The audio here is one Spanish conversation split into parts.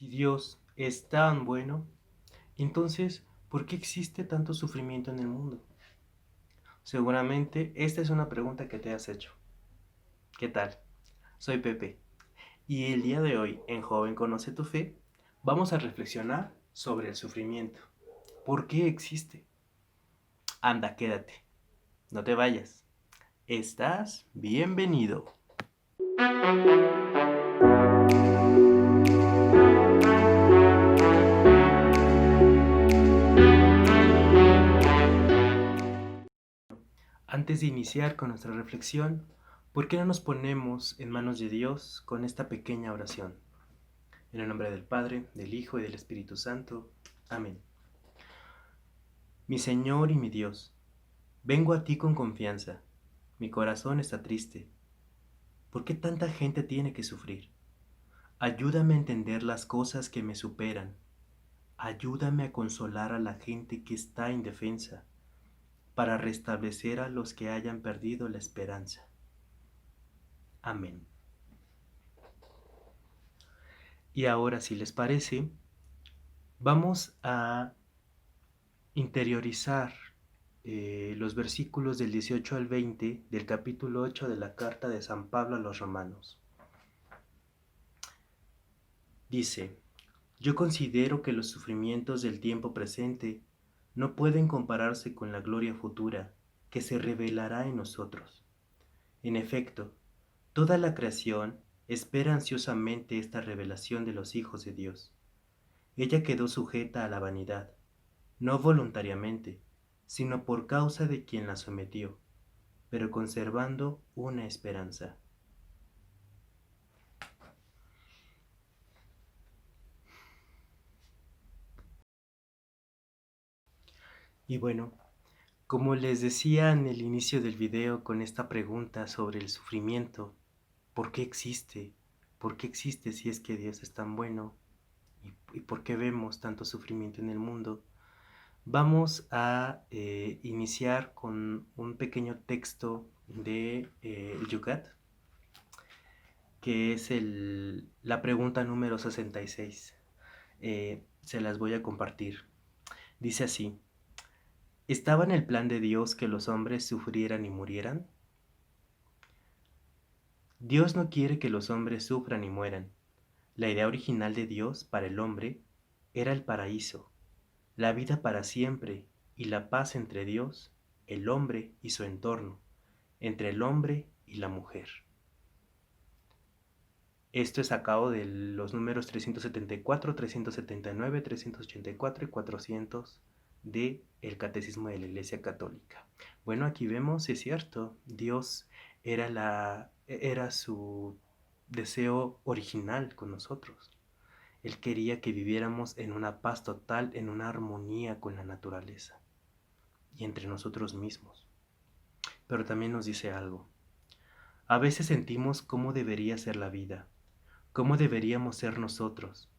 Si Dios es tan bueno, entonces, ¿por qué existe tanto sufrimiento en el mundo? Seguramente esta es una pregunta que te has hecho. ¿Qué tal? Soy Pepe y el día de hoy en Joven Conoce tu Fe vamos a reflexionar sobre el sufrimiento. ¿Por qué existe? Anda, quédate, no te vayas. Estás bienvenido. Antes de iniciar con nuestra reflexión, ¿por qué no nos ponemos en manos de Dios con esta pequeña oración? En el nombre del Padre, del Hijo y del Espíritu Santo. Amén. Mi Señor y mi Dios, vengo a ti con confianza. Mi corazón está triste. ¿Por qué tanta gente tiene que sufrir? Ayúdame a entender las cosas que me superan. Ayúdame a consolar a la gente que está indefensa, para restablecer a los que hayan perdido la esperanza. Amén. Y ahora, si les parece, vamos a interiorizar los versículos del 18 al 20 del capítulo 8 de la carta de San Pablo a los Romanos. Dice: yo considero que los sufrimientos del tiempo presente no pueden compararse con la gloria futura que se revelará en nosotros. En efecto, toda la creación espera ansiosamente esta revelación de los hijos de Dios. Ella quedó sujeta a la vanidad, no voluntariamente, sino por causa de quien la sometió, pero conservando una esperanza. Y bueno, como les decía en el inicio del video con esta pregunta sobre el sufrimiento, ¿por qué existe? ¿Por qué existe si es que Dios es tan bueno? ¿Y por qué vemos tanto sufrimiento en el mundo? Vamos a iniciar con un pequeño texto de el Yucat, que es la pregunta número 66. Se las voy a compartir. Dice así: ¿estaba en el plan de Dios que los hombres sufrieran y murieran? Dios no quiere que los hombres sufran y mueran. La idea original de Dios para el hombre era el paraíso, la vida para siempre y la paz entre Dios, el hombre y su entorno, entre el hombre y la mujer. Esto es sacado de los números 374, 379, 384 y 400 de el Catecismo de la Iglesia Católica. Bueno, aquí vemos, es cierto, Dios era su deseo original con nosotros. Él quería que viviéramos en una paz total, en una armonía con la naturaleza y entre nosotros mismos. Pero también nos dice algo. A veces sentimos cómo debería ser la vida, cómo deberíamos ser nosotros,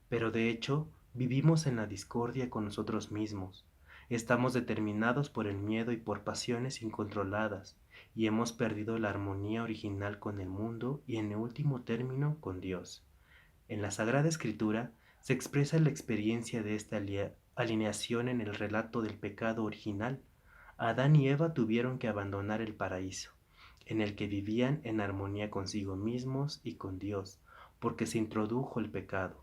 pero de hecho vivimos en la discordia con nosotros mismos. Estamos determinados por el miedo y por pasiones incontroladas, y hemos perdido la armonía original con el mundo y en último término con Dios. En la Sagrada Escritura se expresa la experiencia de esta alineación en el relato del pecado original. Adán y Eva tuvieron que abandonar el paraíso, en el que vivían en armonía consigo mismos y con Dios, porque se introdujo el pecado.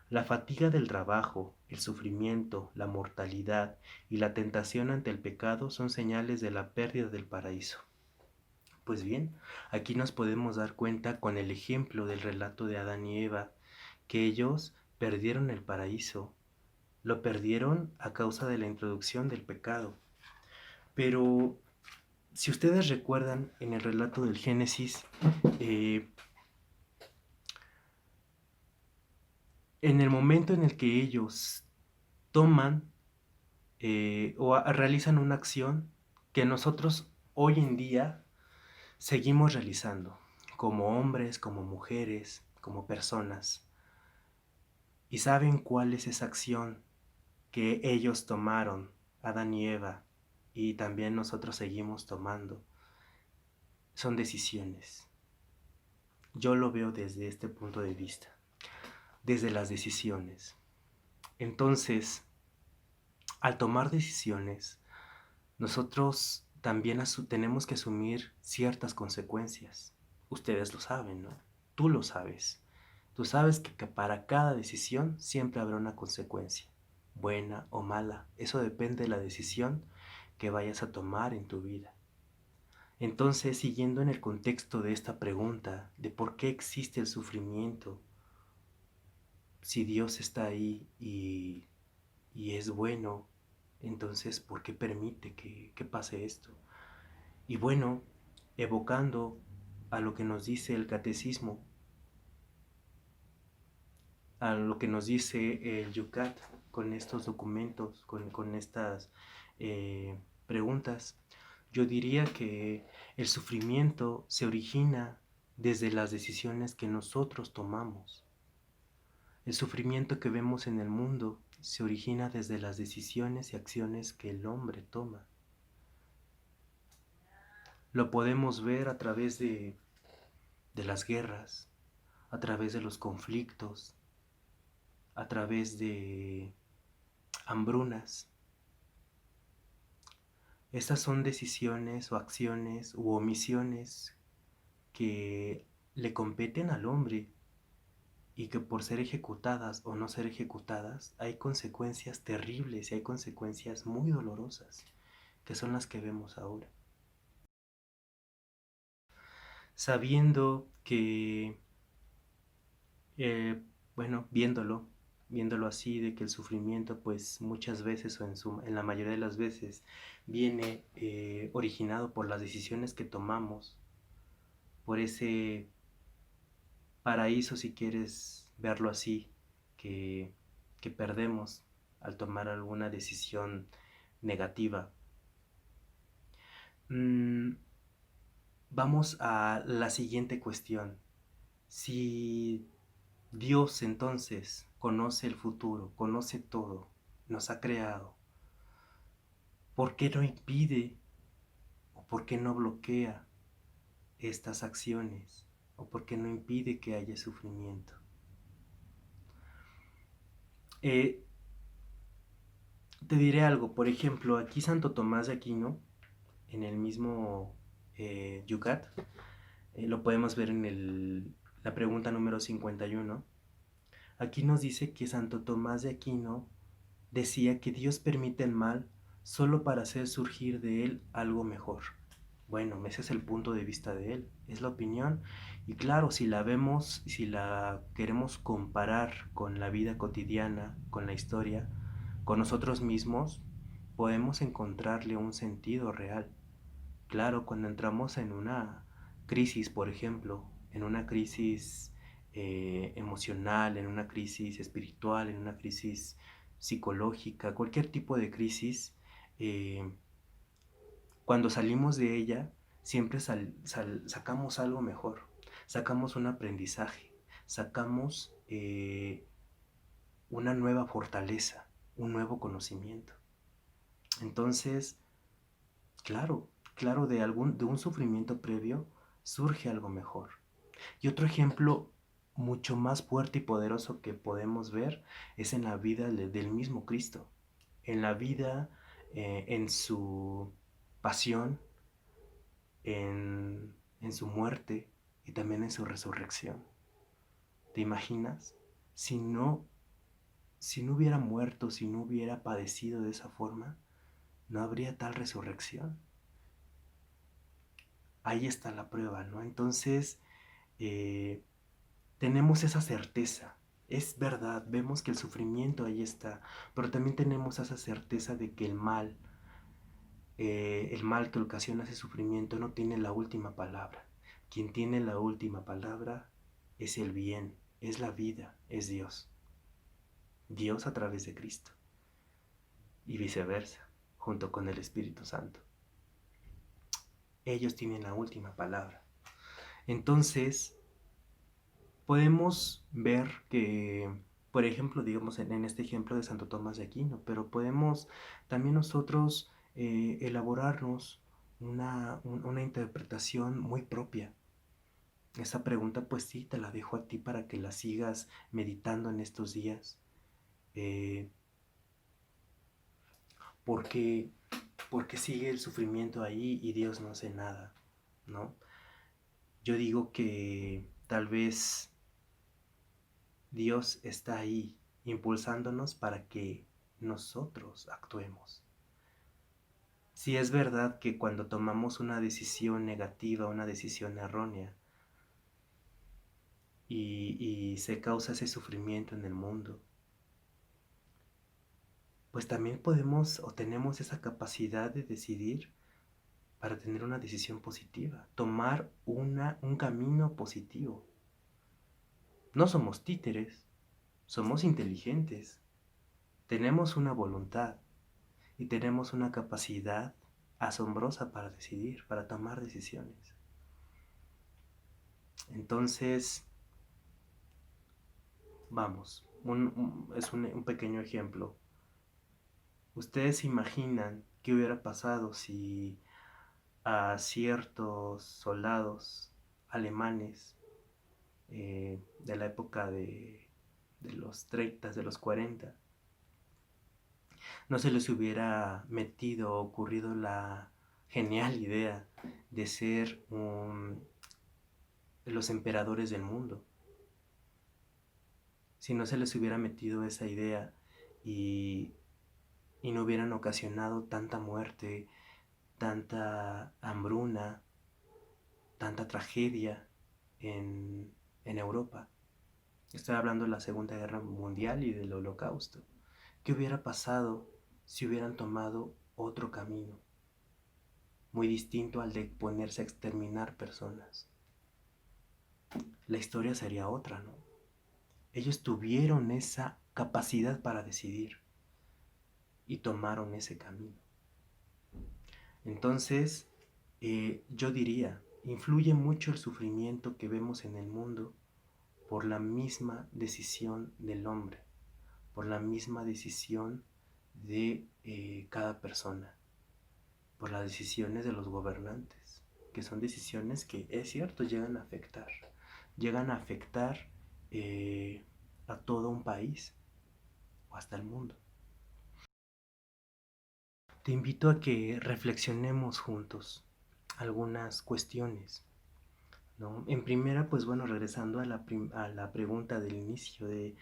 La fatiga del trabajo, el sufrimiento, la mortalidad y la tentación ante el pecado son señales de la pérdida del paraíso. Pues bien, aquí nos podemos dar cuenta con el ejemplo del relato de Adán y Eva, que ellos perdieron el paraíso, lo perdieron a causa de la introducción del pecado. Pero si ustedes recuerdan en el relato del Génesis, eh, en el momento en el que ellos toman o realizan una acción que nosotros hoy en día seguimos realizando, como hombres, como mujeres, como personas. ¿Y saben cuál es esa acción que ellos tomaron, Adán y Eva, y también nosotros seguimos tomando? Son decisiones. Yo lo veo desde este punto de vista. desde las decisiones. Entonces, al tomar decisiones, nosotros también tenemos que asumir ciertas consecuencias. Ustedes lo saben, ¿no? Tú lo sabes. Tú sabes que para cada decisión siempre habrá una consecuencia, buena o mala. Eso depende de la decisión que vayas a tomar en tu vida. Entonces, siguiendo en el contexto de esta pregunta de por qué existe el sufrimiento, si Dios está ahí y es bueno, entonces, ¿por qué permite que pase esto? Y bueno, evocando a lo que nos dice el catecismo, a lo que nos dice el Yucat con estos documentos, con estas preguntas, yo diría que el sufrimiento se origina desde las decisiones que nosotros tomamos. El sufrimiento que vemos en el mundo se origina desde las decisiones y acciones que el hombre toma. Lo podemos ver a través de las guerras, a través de los conflictos, a través de hambrunas. Estas son decisiones o acciones u omisiones que le competen al hombre y que por ser ejecutadas o no ser ejecutadas hay consecuencias terribles y hay consecuencias muy dolorosas, que son las que vemos ahora. Sabiendo que, bueno, viéndolo así, de que el sufrimiento pues muchas veces o en la mayoría de las veces viene originado por las decisiones que tomamos, por ese paraíso, si quieres verlo así, que, que perdemos al tomar alguna decisión negativa. Vamos a la siguiente cuestión. Si Dios entonces conoce el futuro, conoce todo, nos ha creado, ¿por qué no impide o por qué no bloquea estas acciones? ¿O por qué no impide que haya sufrimiento? Te diré algo, por ejemplo, aquí Santo Tomás de Aquino, en el mismo Yucat, lo podemos ver en la pregunta número 51. Aquí nos dice que Santo Tomás de Aquino decía que Dios permite el mal solo para hacer surgir de él algo mejor. Bueno, ese es el punto de vista de él, es la opinión. Y claro, si la vemos, si la queremos comparar con la vida cotidiana, con la historia, con nosotros mismos, podemos encontrarle un sentido real. Claro, cuando entramos en una crisis, por ejemplo, en una crisis emocional, en una crisis espiritual, en una crisis psicológica, cualquier tipo de crisis, eh, cuando salimos de ella, siempre sacamos algo mejor, sacamos un aprendizaje, sacamos una nueva fortaleza, un nuevo conocimiento. Entonces, claro, de un sufrimiento previo surge algo mejor. Y otro ejemplo mucho más fuerte y poderoso que podemos ver es en la vida del mismo Cristo, en la vida, en su pasión, en su muerte y también en su resurrección. ¿Te imaginas? Si no, si no hubiera muerto, si no hubiera padecido de esa forma, no habría tal resurrección. Ahí está la prueba, ¿no? Entonces, tenemos esa certeza. Es verdad, vemos que el sufrimiento ahí está, pero también tenemos esa certeza de que el mal que ocasiona ese sufrimiento no tiene la última palabra. Quien tiene la última palabra es el bien, es la vida, es Dios. Dios a través de Cristo. Y viceversa, junto con el Espíritu Santo. Ellos tienen la última palabra. Entonces, podemos ver que, por ejemplo, digamos en este ejemplo de Santo Tomás de Aquino, pero podemos también nosotros elaborarnos una interpretación muy propia. Esa pregunta pues sí, te la dejo a ti para que la sigas meditando en estos días. Eh, ¿por qué, por qué sigue el sufrimiento ahí y Dios no hace nada? ¿No? Yo digo que tal vez Dios está ahí impulsándonos para que nosotros actuemos. Si es verdad que cuando tomamos una decisión negativa, una decisión errónea, y se causa ese sufrimiento en el mundo, pues también podemos o tenemos esa capacidad de decidir para tener una decisión positiva, tomar un camino positivo. No somos títeres, somos inteligentes, tenemos una voluntad y tenemos una capacidad asombrosa para decidir, para tomar decisiones. Entonces, vamos, es un pequeño ejemplo. ¿Ustedes se imaginan qué hubiera pasado si a ciertos soldados alemanes de la época de los 30, de los 40, no se les hubiera metido o ocurrido la genial idea de ser los emperadores del mundo? Si no se les hubiera metido esa idea y, y no hubieran ocasionado tanta muerte, tanta hambruna, tanta tragedia en, en Europa. Estoy hablando de la Segunda Guerra Mundial y del Holocausto. ¿Qué hubiera pasado si hubieran tomado otro camino, muy distinto al de ponerse a exterminar personas? La historia sería otra, ¿no? Ellos tuvieron esa capacidad para decidir y tomaron ese camino. Entonces, yo diría, influye mucho el sufrimiento que vemos en el mundo por la misma decisión del hombre, por la misma decisión de cada persona, por las decisiones de los gobernantes, que son decisiones que, es cierto, llegan a afectar a todo un país o hasta el mundo. Te invito a que reflexionemos juntos algunas cuestiones, ¿no? En primera, pues bueno, regresando a la pregunta del inicio de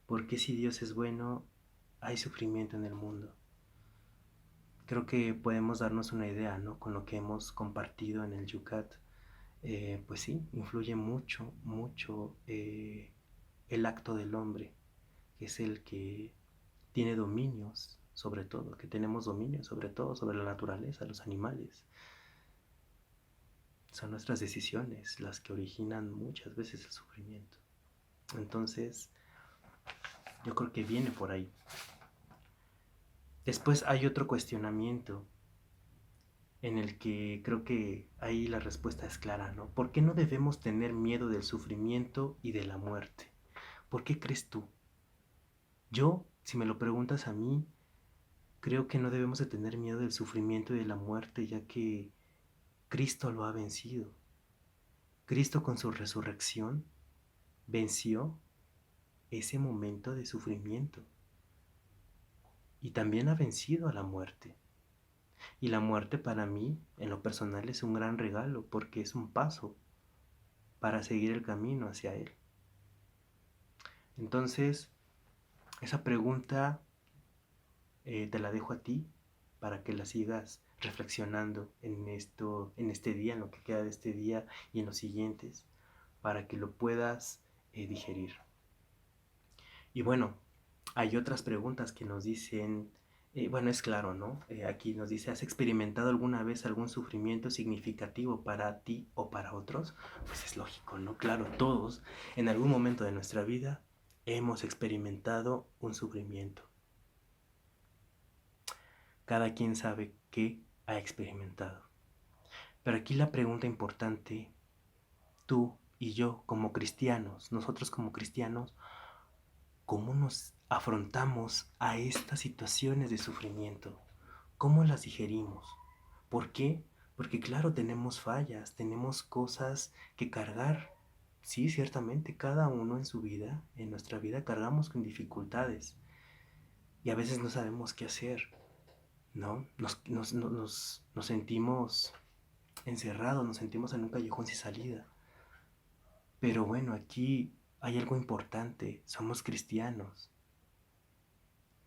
por qué si Dios es bueno, hay sufrimiento en el mundo. Creo que podemos darnos una idea, ¿no? Con lo que hemos compartido en el Yucat. Pues sí, influye mucho, mucho el acto del hombre, que es el que tiene dominios sobre todo, que tenemos dominio sobre todo, sobre la naturaleza, los animales. Son nuestras decisiones las que originan muchas veces el sufrimiento. Entonces, yo creo que viene por ahí. Después hay otro cuestionamiento en el que creo que ahí la respuesta es clara, ¿no? ¿Por qué no debemos tener miedo del sufrimiento y de la muerte? ¿Por qué crees tú? Yo, si me lo preguntas a mí, creo que no debemos de tener miedo del sufrimiento y de la muerte, ya que Cristo lo ha vencido. Cristo con su resurrección venció ese momento de sufrimiento y también ha vencido a la muerte. Y la muerte para mí, en lo personal, es un gran regalo porque es un paso para seguir el camino hacia Él. Entonces, esa pregunta te la dejo a ti para que la sigas reflexionando en este día, en lo que queda de este día y en los siguientes, para que lo puedas digerir. Y bueno, hay otras preguntas que nos dicen, bueno, es claro, ¿no? Aquí nos dice, ¿has experimentado alguna vez algún sufrimiento significativo para ti o para otros? Pues es lógico, ¿no? Claro, todos en algún momento de nuestra vida hemos experimentado un sufrimiento. Cada quien sabe qué ha experimentado. Pero aquí la pregunta importante, tú y yo como cristianos, nosotros como cristianos, ¿cómo nos afrontamos a estas situaciones de sufrimiento? ¿Cómo las digerimos? ¿Por qué? Porque claro, tenemos fallas, tenemos cosas que cargar, sí, ciertamente, cada uno en su vida, en nuestra vida, cargamos con dificultades y a veces no sabemos qué hacer, ¿no? Nos sentimos encerrados, nos sentimos en un callejón sin salida. Pero bueno, aquí hay algo importante, somos cristianos,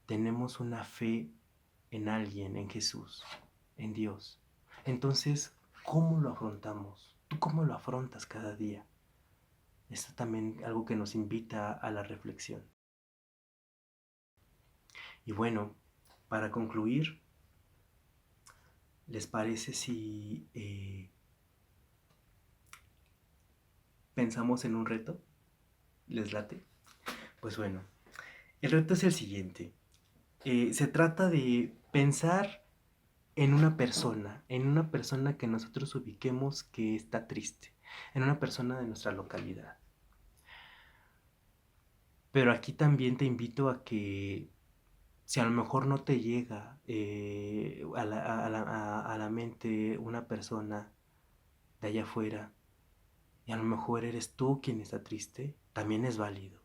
tenemos una fe en alguien, en Jesús, en Dios. Entonces, ¿cómo lo afrontamos? ¿Tú cómo lo afrontas cada día? Esto también algo que nos invita a la reflexión. Y bueno, para concluir, ¿les parece si pensamos en un reto? ¿Les late? Pues bueno, el reto es el siguiente. Se trata de pensar en una persona que nosotros ubiquemos que está triste, en una persona de nuestra localidad. Pero aquí también te invito a que si a lo mejor no te llega a la mente una persona de allá afuera y a lo mejor eres tú quien está triste, también es válido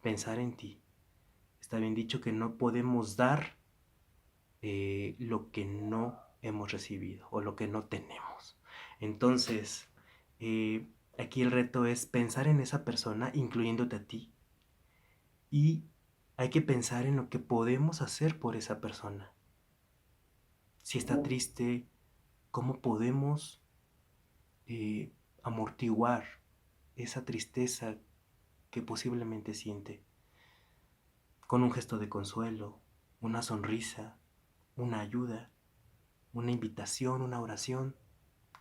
pensar en ti. Está bien dicho que no podemos dar lo que no hemos recibido o lo que no tenemos. Entonces, aquí el reto es pensar en esa persona, incluyéndote a ti, y hay que pensar en lo que podemos hacer por esa persona. Si está triste, ¿cómo podemos eh, amortiguar esa tristeza que posiblemente siente? Con un gesto de consuelo, una sonrisa, una ayuda, una invitación, una oración.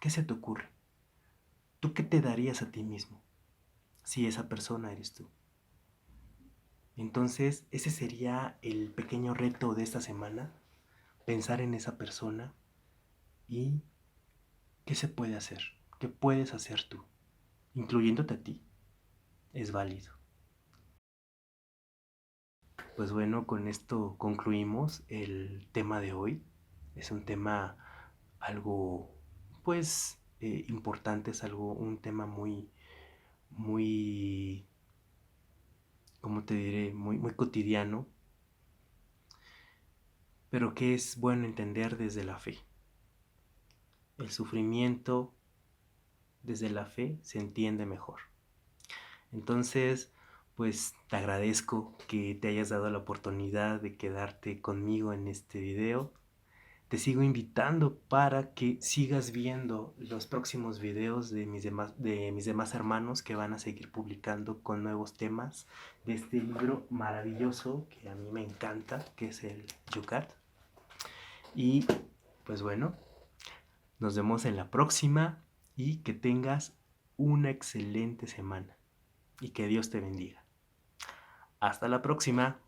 ¿Qué se te ocurre? ¿Tú qué te darías a ti mismo si esa persona eres tú? Entonces, ese sería el pequeño reto de esta semana, pensar en esa persona y qué se puede hacer, qué puedes hacer tú, incluyéndote a ti, es válido. Pues bueno, con esto concluimos el tema de hoy. Es un tema algo, pues, importante, es algo, un tema muy, ¿cómo te diré? Muy cotidiano, pero que es bueno entender desde la fe. El sufrimiento desde la fe se entiende mejor. Entonces, pues te agradezco que te hayas dado la oportunidad de quedarte conmigo en este video. Te sigo invitando para que sigas viendo los próximos videos de mis demás hermanos que van a seguir publicando con nuevos temas de este libro maravilloso que a mí me encanta, que es el Yucat. Y pues bueno, nos vemos en la próxima y que tengas una excelente semana y que Dios te bendiga. Hasta la próxima.